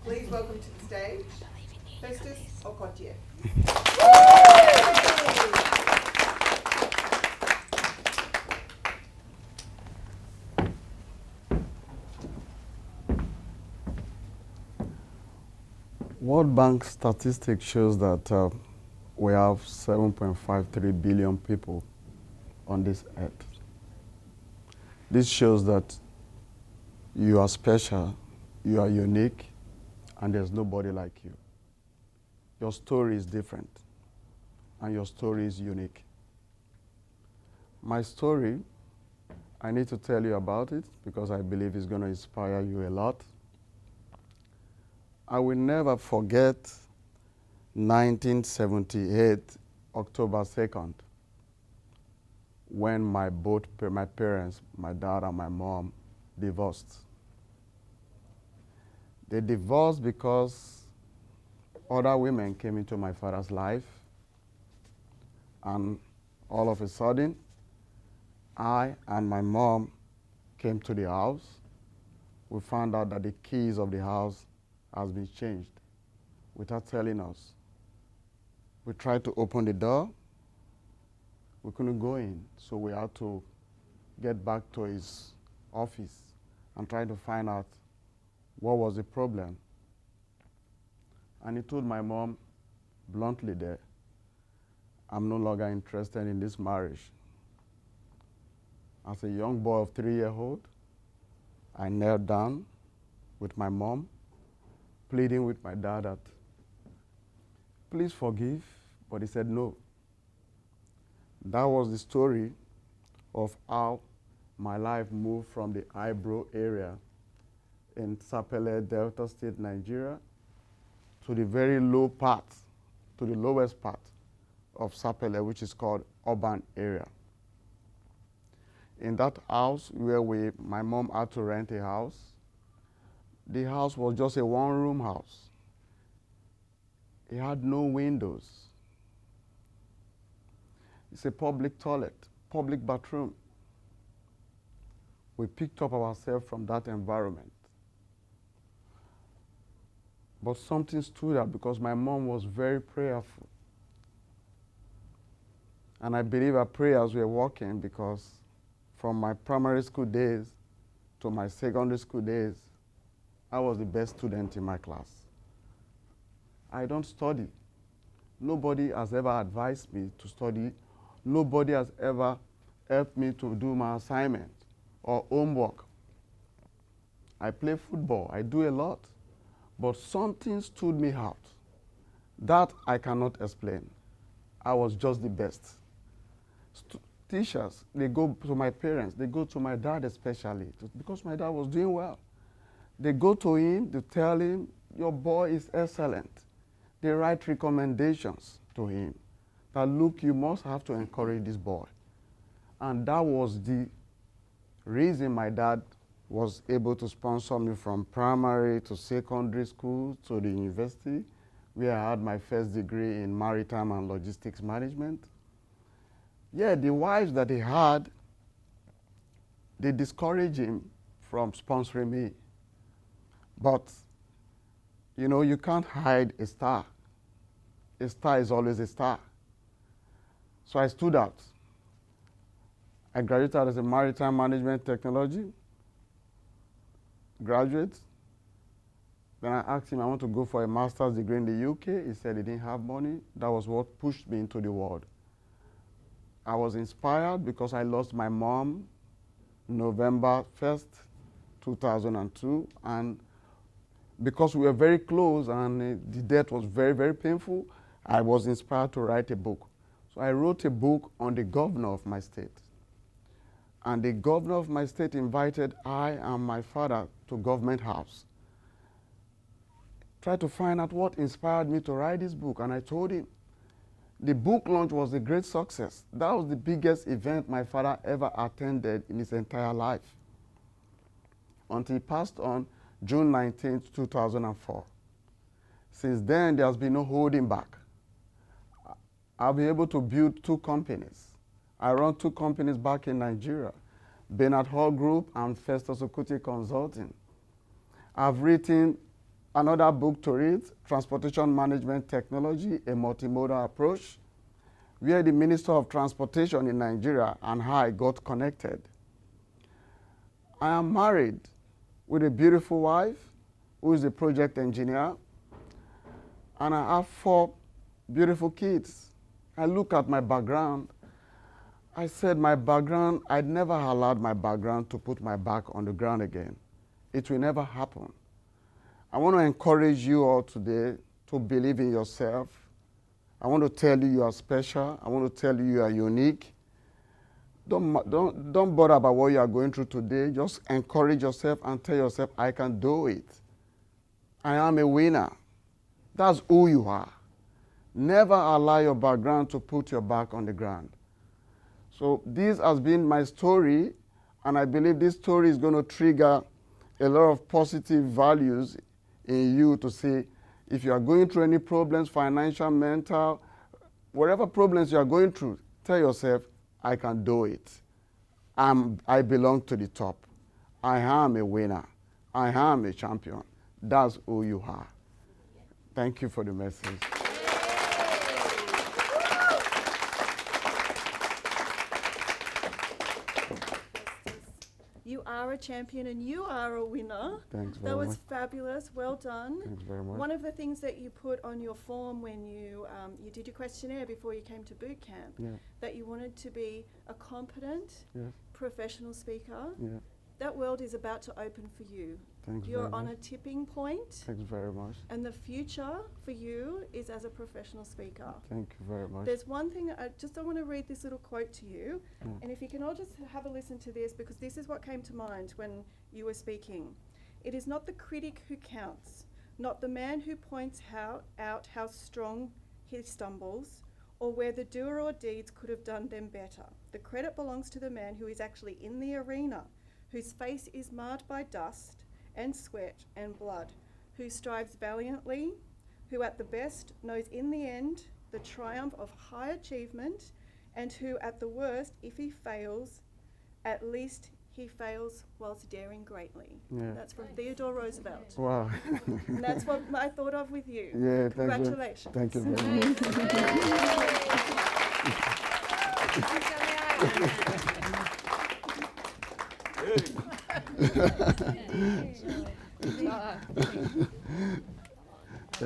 Please welcome to the stage, Festus Okotie. World Bank statistics shows that we have 7.53 billion people on this earth. This shows that you are special, you are unique, and there's nobody like you. Your story is different, and your story is unique. My story, I need to tell you about it because I believe it's going to inspire you a lot. I will never forget 1978, October 2nd, when my parents, my dad and my mom, divorced. They divorced because other women came into my father's life, and all of a sudden, I and my mom came to the house. We found out that the keys of the house has been changed without telling us. We tried to open the door. We couldn't go in, so we had to get back to his office and try to find out what was the problem. And he told my mom bluntly there, I'm no longer interested in this marriage. As a young boy of 3-year-old, I knelt down with my mom, pleading with my dad that, please forgive, but he said no. That was the story of how my life moved from the Ibro area in Sapele, Delta State, Nigeria, to the very low part, to the lowest part of Sapele, which is called urban area. In that house where my mom had to rent a house, the house was just a one-room house. It had no windows. It's a public toilet, public bathroom. We picked up ourselves from that environment. But something stood out because my mom was very prayerful. And I believe her prayers were working because from my primary school days to my secondary school days, I was the best student in my class. I don't study. Nobody has ever advised me to study. Nobody has ever helped me to do my assignment or homework. I play football. I do a lot. But something stood me out. That I cannot explain. I was just the best. Teachers, they go to my parents. They go to my dad especially, because my dad was doing well. They go to him, they tell him, your boy is excellent. They write recommendations to him that, look, you must have to encourage this boy. And that was the reason my dad was able to sponsor me from primary to secondary school to the university, where I had my first degree in maritime and logistics management. Yeah, the wives that he had, they discouraged him from sponsoring me. But, you know, you can't hide a star. A star is always a star. So I stood out. I graduated as a maritime management technology graduate. Then I asked him, I want to go for a master's degree in the UK. He said he didn't have money. That was what pushed me into the world. I was inspired because I lost my mom November 1st, 2002. And because we were very close and the death was very, very painful, I was inspired to write a book. So I wrote a book on the governor of my state. And the governor of my state invited I and my father to Government House. Tried to find out what inspired me to write this book, and I told him the book launch was a great success. That was the biggest event my father ever attended in his entire life, until he passed on June 19th, 2004. Since then, there has been no holding back. I've been able to build 2 companies. I run 2 companies back in Nigeria, Bernard Hall Group and Festus Okotie Consulting. I've written Another book to read, Transportation Management Technology, a Multimodal Approach, where the Minister of Transportation in Nigeria and I got connected. I am married with a beautiful wife who is a project engineer, and I have 4 beautiful kids. I look at my background. I said my background, I'd never allowed my background to put my back on the ground again. It will never happen. I want to encourage you all today to believe in yourself. I want to tell you you are special. I want to tell you you are unique. Don't bother about what you are going through today. Just encourage yourself and tell yourself, I can do it. I am a winner. That's who you are. Never allow your background to put your back on the ground. So this has been my story, and I believe this story is going to trigger a lot of positive values in you to say, if you are going through any problems, financial, mental, whatever problems you are going through, tell yourself, I can do it. I belong to the top. I am a winner. I am a champion. That's who you are. Thank you for the message. You are a champion and you are a winner. Thanks very That was much. fabulous. Well done. Thanks very much. One of the things that you put on your form when you did your questionnaire before you came to boot camp, Yeah, that you wanted to be a competent, yeah, professional speaker. yeah. That world is about to open for you. Thanks You're very on much. a tipping point, Thanks very much. and the future for you is as a professional speaker. Thank you very much. There's one thing I want to read this little quote to you, Mm. and if you can all just have a listen to this, because this is what came to mind when you were speaking. It is not the critic who counts, not the man who points out how strong he stumbles, or where the doer or deeds could have done them better. The credit belongs to the man who is actually in the arena, whose face is marred by dust and sweat and blood, who strives valiantly, who at the best knows in the end the triumph of high achievement, and who at the worst, if he fails, at least he fails whilst daring greatly. Yeah. That's from Theodore Roosevelt. Wow. And that's what I thought of with you. Yeah, thank you. Congratulations. Thank you very much. Good job.